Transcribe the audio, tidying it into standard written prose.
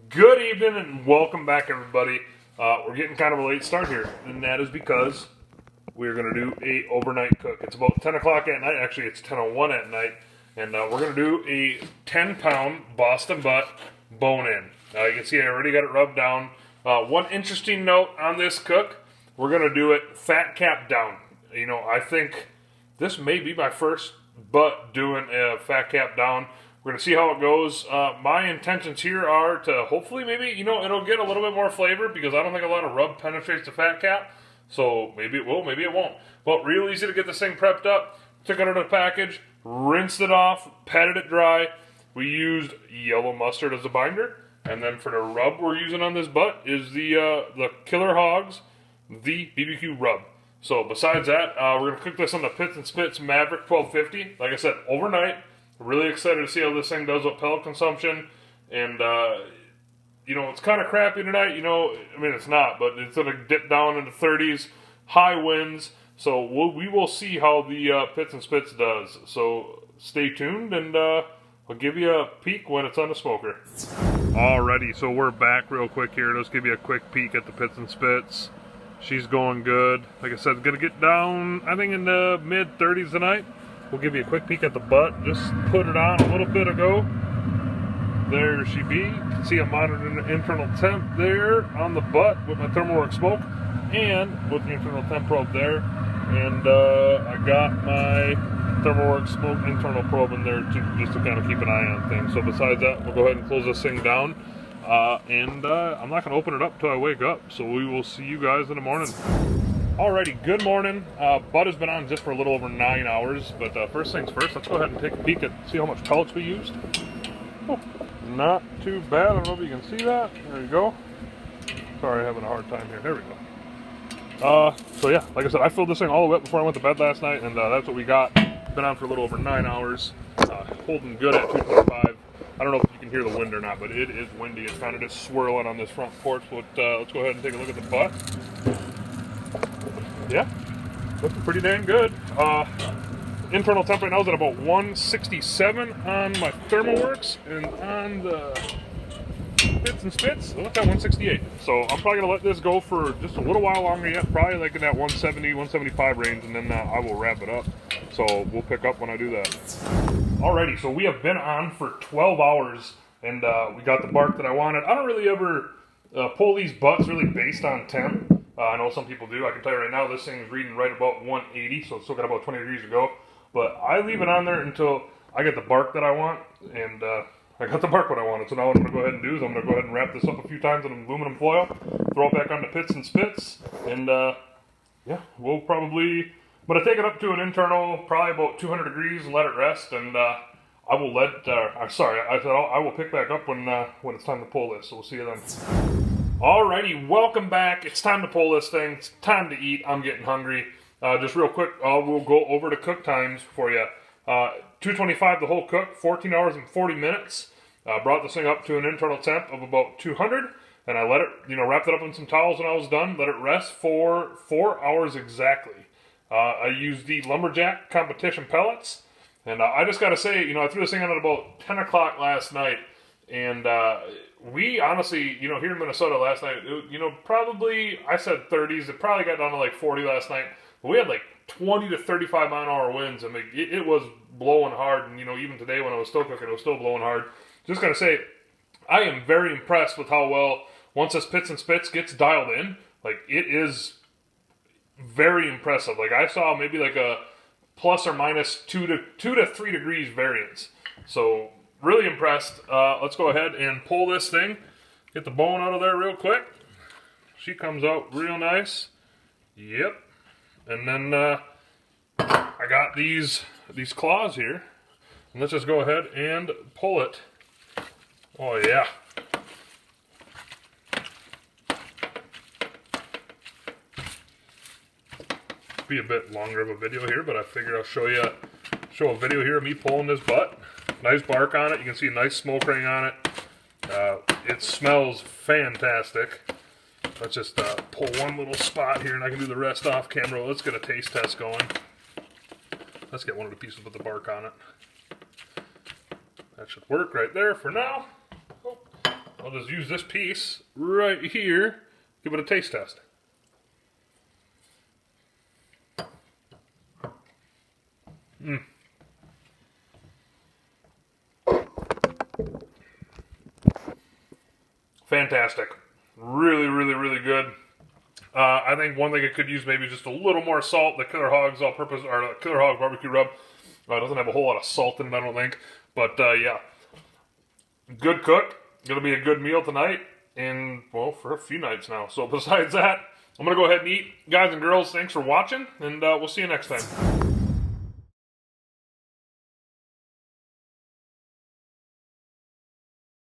Good evening and welcome back, everybody. We're getting kind of a late start here, and that is because we're going to do a overnight cook. It's about 10 o'clock at night. Actually, it's 10:01 at night, and we're going to do a 10-pound Boston butt bone-in. You can see I already got it rubbed down. One interesting note on this cook, we're going to do it fat cap down. You know, I think this may be my first butt doing a fat cap down. We're going to see how it goes. My intentions here are to hopefully maybe, it'll get a little bit more flavor because I don't think a lot of rub penetrates the fat cap. So maybe it will, maybe it won't. But real easy to get this thing prepped up. Took it out of the package, rinsed it off, patted it dry. We used yellow mustard as a binder. And then for the rub we're using on this butt is the Killer Hogs, the BBQ rub. So besides that, we're going to cook this on the Pits and Spits Maverick 1250. Like I said, overnight. Really excited to see how this thing does with pellet consumption. And, it's kind of crappy tonight. It's not, but it's going to dip down into 30s, high winds. So we will see how the Pits and Spits does. So stay tuned, and I'll give you a peek when it's on the smoker. Alrighty, so we're back real quick here. Let's give you a quick peek at the Pits and Spits. She's going good. Like I said, going to get down, I think, in the mid-30s tonight. We'll give you a quick peek at the butt. Just put it on a little bit ago. There she be. You can see I'm monitoring the internal temp there on the butt with my ThermalWorks smoke and with the internal temp probe there. And I got my ThermalWorks smoke internal probe in there just to kind of keep an eye on things. So besides that, we'll go ahead and close this thing down. I'm not going to open it up until I wake up. So we will see you guys in the morning. Alrighty, good morning. Butt has been on just for a little over 9 hours, but first things first, let's go ahead and take a peek at see how much pellets we used. Oh, not too bad. I don't know if you can see that. There you go. Sorry, having a hard time here. There we go. So yeah, like I said, I filled this thing all the way up before I went to bed last night, and that's what we got. Been on for a little over 9 hours. Holding good at 225. I don't know if you can hear the wind or not, but it is windy. It's kind of just swirling on this front porch. But let's go ahead and take a look at the butt. Yeah, looking pretty dang good. Internal temp right now is at about 167 on my ThermalWorks, and on the Pits and Spits, look at 168. So I'm probably going to let this go for just a little while longer yet, probably like in that 170, 175 range, and then I will wrap it up. So we'll pick up when I do that. Alrighty, so we have been on for 12 hours, and we got the bark that I wanted. I don't really ever pull these butts really based on temp. I know some people do. I can tell you right now, this thing is reading right about 180, so it's still got about 20 degrees to go. But I leave it on there until I get the bark that I want, and I got the bark what I wanted. So now what I'm going to go ahead and do is I'm going to go ahead and wrap this up a few times in aluminum foil, throw it back on the Pits and Spits, and we'll probably... I'm going to take it up to an internal, probably about 200 degrees, and let it rest, and I will I will pick back up when it's time to pull this, so we'll see you then. Alrighty, welcome back. It's time to pull this thing. It's time to eat. I'm getting hungry. Just real quick, we'll go over the cook times for you. 225 the whole cook, 14 hours and 40 minutes. Brought this thing up to an internal temp of about 200, and I let it, wrapped it up in some towels when I was done. Let it rest for 4 hours exactly. I used the Lumberjack competition pellets, and I just got to say, I threw this thing on at about 10 o'clock last night, and we honestly, here in Minnesota last night, probably, I said 30s. It probably got down to like 40 last night. But we had like 20 to 35 mile an hour winds. I mean, it was blowing hard. And, even today when I was still cooking, it was still blowing hard. Just got to say, I am very impressed with how well, once this Pits and Spits gets dialed in, like, it is very impressive. Like, I saw maybe like a plus or minus 2 to 3 degrees variance. So, really impressed. Let's go ahead and pull this thing. Get the bone out of there real quick. She comes out real nice. Yep. And then I got these claws here. And let's just go ahead and pull it. Oh yeah. Be a bit longer of a video here, but I figured I'll show a video here of me pulling this butt. Nice bark on it. You can see a nice smoke ring on it. It smells fantastic. Let's just pull one little spot here, and I can do the rest off camera. Let's get a taste test going. Let's get one of the pieces with the bark on it. That should work right there for now. Oh, I'll just use this piece right here, give it a taste test. Fantastic. Really, really, really good. I think one thing it could use maybe just a little more salt. The Killer Hogs all-purpose, or the Killer Hog barbecue rub, doesn't have a whole lot of salt in it, I don't think. But yeah, good cook. Gonna be a good meal tonight, and well, for a few nights now. So besides that, I'm gonna go ahead and eat. Guys and girls, thanks for watching, and we'll see you next time.